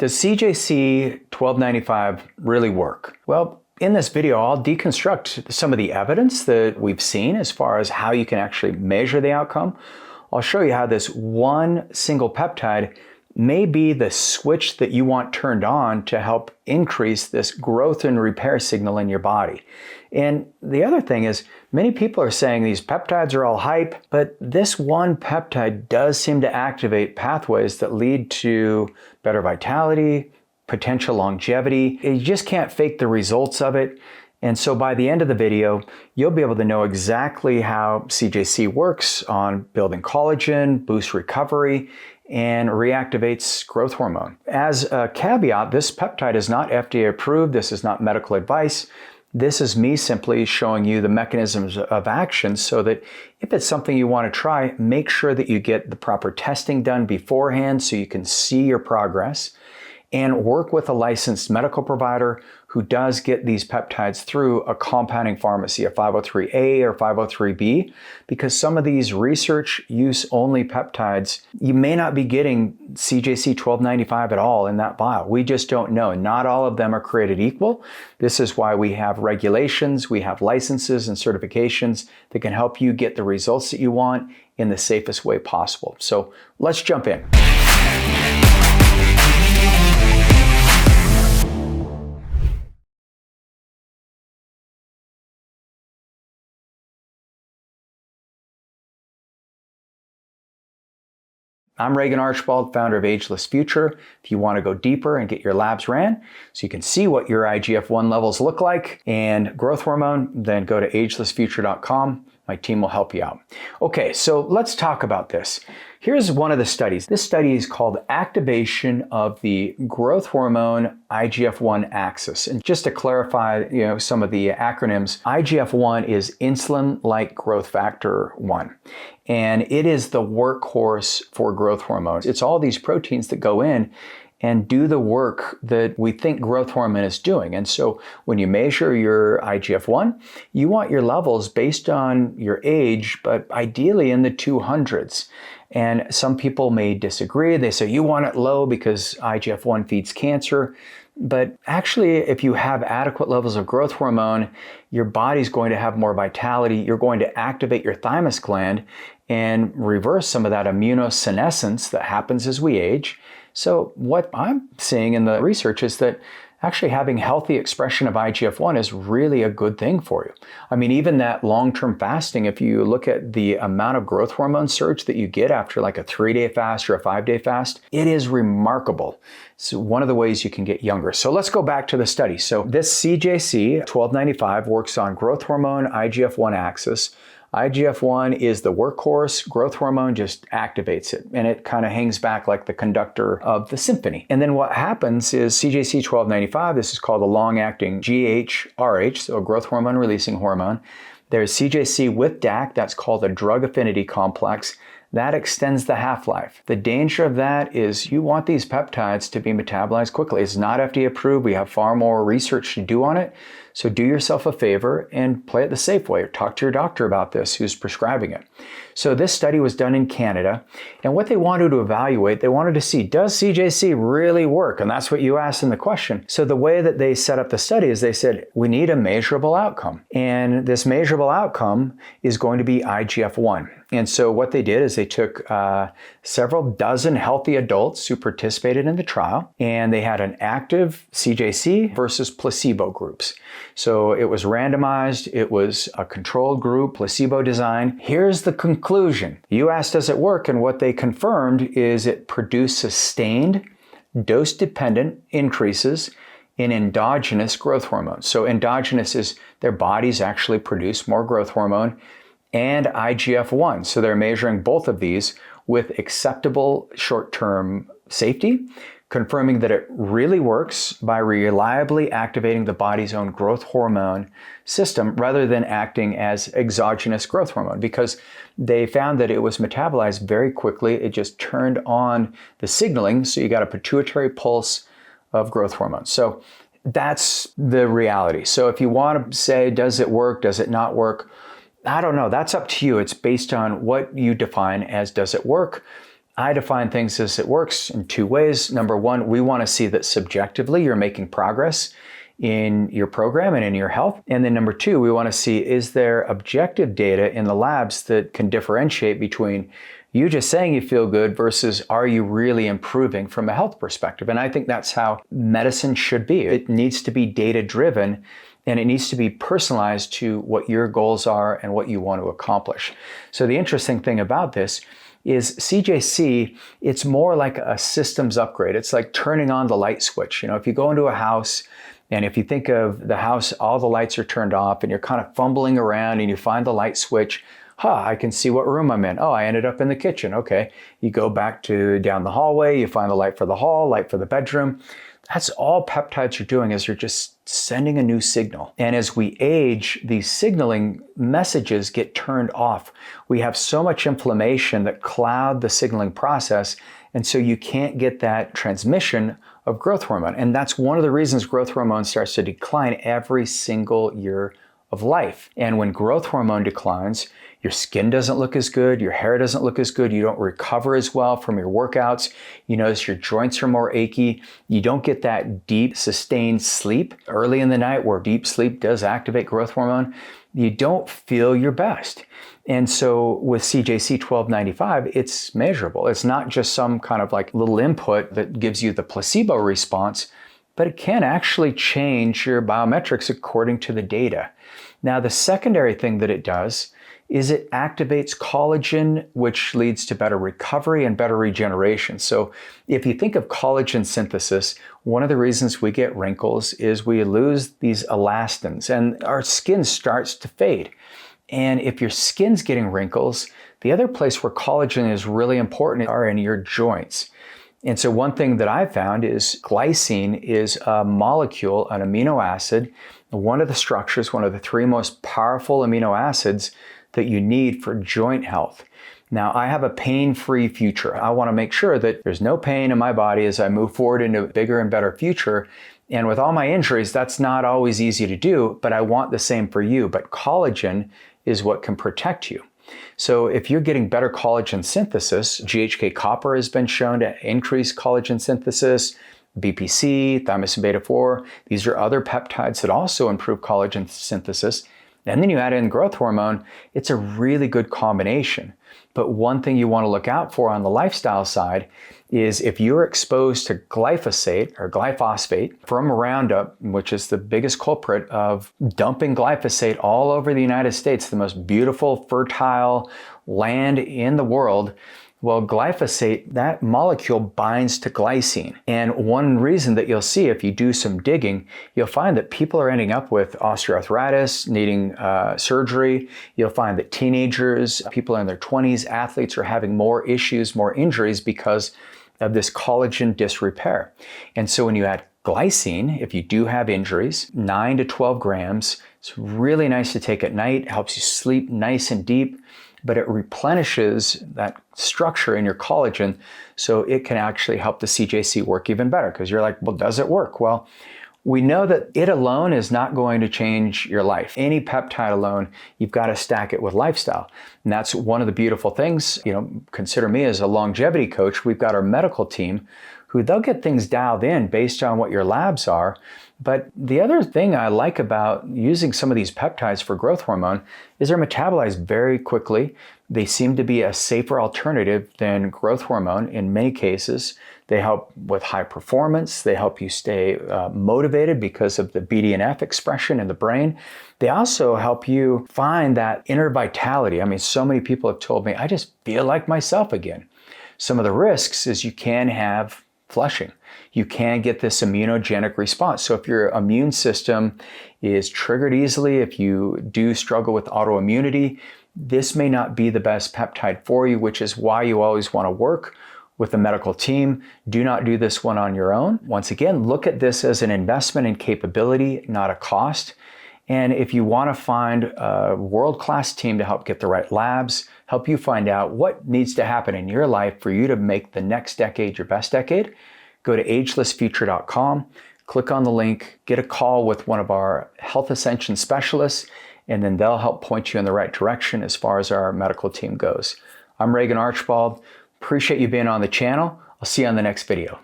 Does CJC-1295 really work? Well, in this video, I'll deconstruct some of the evidence that we've seen as far as how you can actually measure the outcome. I'll show you how this one single peptide may be the switch that you want turned on to help increase this growth and repair signal in your body. And the other thing is, many people are saying these peptides are all hype, but this one peptide does seem to activate pathways that lead to better vitality, potential longevity. You just can't fake the results of it. And so by the end of the video, you'll be able to know exactly how CJC works on building collagen, boosts recovery, and reactivates growth hormone. As a caveat, this peptide is not FDA approved. This is not medical advice. This is me simply showing you the mechanisms of action so that if it's something you want to try, make sure that you get the proper testing done beforehand so you can see your progress, and work with a licensed medical provider who does get these peptides through a compounding pharmacy, a 503A or 503B, because some of these research use only peptides, you may not be getting CJC-1295 at all in that vial. We just don't know. Not all of them are created equal. This is why we have regulations, we have licenses and certifications that can help you get the results that you want in the safest way possible. So let's jump in. I'm Regan Archibald, founder of Ageless Future. If you want to go deeper and get your labs ran so you can see what your IGF-1 levels look like and growth hormone, then go to agelessfuture.com. My team will help you out. Okay, so let's talk about this. Here's one of the studies. This study is called Activation of the Growth Hormone IGF-1 Axis. And just to clarify, some of the acronyms, IGF-1 is insulin-like growth factor 1. And it is the workhorse for growth hormones. It's all these proteins that go in and do the work that we think growth hormone is doing. And so when you measure your IGF-1, you want your levels based on your age, but ideally in the 200s. And some people may disagree. They say you want it low because IGF-1 feeds cancer. But actually, if you have adequate levels of growth hormone, your body's going to have more vitality. You're going to activate your thymus gland and reverse some of that immunosenescence that happens as we age. So what I'm seeing in the research is that actually having healthy expression of IGF-1 is really a good thing for you. I mean, even that long-term fasting, if you look at the amount of growth hormone surge that you get after like a 3-day fast or a 5-day fast, it is remarkable. It's one of the ways you can get younger. So let's go back to the study. So this CJC-1295 works on growth hormone IGF-1 axis. IGF-1 is the workhorse. Growth hormone just activates it, and it kind of hangs back like the conductor of the symphony. And then what happens is CJC-1295, this is called a long-acting GHRH, so a growth hormone releasing hormone. There's CJC with DAC, that's called a drug affinity complex. That extends the half-life. The danger of that is you want these peptides to be metabolized quickly. It's not FDA approved. We have far more research to do on it. So do yourself a favor and play it the safe way, or talk to your doctor about this who's prescribing it. So this study was done in Canada, and what they wanted to evaluate, they wanted to see, does CJC really work? And that's what you asked in the question. So the way that they set up the study is they said, we need a measurable outcome. And this measurable outcome is going to be IGF-1. And so what they did is they took several dozen healthy adults who participated in the trial, and they had an active CJC versus placebo groups. So it was randomized, it was a controlled group, placebo design. Here's the conclusion. You asked, does it work? And what they confirmed is it produced sustained, dose-dependent increases in endogenous growth hormones. So endogenous is their bodies actually produce more growth hormone, and IGF-1. So they're measuring both of these with acceptable short-term safety, confirming that it really works by reliably activating the body's own growth hormone system rather than acting as exogenous growth hormone, because they found that it was metabolized very quickly. It just turned on the signaling, so you got a pituitary pulse of growth hormone. So that's the reality. So if you want to say, does it work, does it not work? I don't know. That's up to you. It's based on what you define as does it work. I define things as it works in two ways. Number one, we want to see that subjectively you're making progress in your program and in your health. And then number two, we want to see, is there objective data in the labs that can differentiate between you just saying you feel good versus are you really improving from a health perspective? And I think that's how medicine should be. It needs to be data driven, and it needs to be personalized to what your goals are and what you want to accomplish. So the interesting thing about this is CJC, it's more like a systems upgrade. It's like turning on the light switch. If you go into a house, and if you think of the house, all the lights are turned off and you're kind of fumbling around and you find the light switch, I can see what room I'm in. Oh, I ended up in the kitchen. Okay. You go back down the hallway, you find the light for the hall, light for the bedroom. That's all peptides are doing, is you're just sending a new signal. And as we age, these signaling messages get turned off. We have so much inflammation that cloud the signaling process, and so you can't get that transmission of growth hormone. And that's one of the reasons growth hormone starts to decline every single year of life. And when growth hormone declines, your skin doesn't look as good, your hair doesn't look as good, you don't recover as well from your workouts, you notice your joints are more achy, you don't get that deep, sustained sleep early in the night where deep sleep does activate growth hormone, you don't feel your best. And so with CJC-1295, it's measurable. It's not just some kind of like little input that gives you the placebo response, but it can actually change your biometrics according to the data. Now, the secondary thing that it does is it activates collagen, which leads to better recovery and better regeneration. So if you think of collagen synthesis, one of the reasons we get wrinkles is we lose these elastins and our skin starts to fade. And if your skin's getting wrinkles, the other place where collagen is really important are in your joints. And so one thing that I found is glycine is a molecule, an amino acid, one of the structures, one of the three most powerful amino acids that you need for joint health. Now, I have a pain-free future. I want to make sure that there's no pain in my body as I move forward into a bigger and better future. And with all my injuries, that's not always easy to do, but I want the same for you. But collagen is what can protect you. So if you're getting better collagen synthesis, GHK copper has been shown to increase collagen synthesis, BPC, thymosin beta-4, these are other peptides that also improve collagen synthesis. And then you add in growth hormone, it's a really good combination. But one thing you want to look out for on the lifestyle side is if you're exposed to glyphosate or glyphosate from Roundup, which is the biggest culprit of dumping glyphosate all over the United States, the most beautiful, fertile land in the world. Well, glyphosate, that molecule binds to glycine. And one reason that you'll see if you do some digging, you'll find that people are ending up with osteoarthritis, needing surgery. You'll find that teenagers, people in their 20s, athletes are having more issues, more injuries because of this collagen disrepair. And so when you add glycine, if you do have injuries, 9 to 12 grams, it's really nice to take at night, helps you sleep nice and deep, but it replenishes that structure in your collagen so it can actually help the CJC work even better. Because you're like, well, does it work? Well, we know that it alone is not going to change your life. Any peptide alone, you've got to stack it with lifestyle. And that's one of the beautiful things. Consider me as a longevity coach. We've got our medical team who they'll get things dialed in based on what your labs are. But the other thing I like about using some of these peptides for growth hormone is they're metabolized very quickly. They seem to be a safer alternative than growth hormone in many cases. They help with high performance. They help you stay motivated because of the BDNF expression in the brain. They also help you find that inner vitality. I mean, so many people have told me, I just feel like myself again. Some of the risks is you can have flushing. You can get this immunogenic response. So if your immune system is triggered easily, if you do struggle with autoimmunity, this may not be the best peptide for you, which is why you always want to work with a medical team. Do not do this one on your own. Once again, look at this as an investment in capability, not a cost. And if you want to find a world-class team to help get the right labs, help you find out what needs to happen in your life for you to make the next decade your best decade, go to agelessfuture.com, click on the link, get a call with one of our health ascension specialists, and then they'll help point you in the right direction as far as our medical team goes. I'm Regan Archibald. Appreciate you being on the channel. I'll see you on the next video.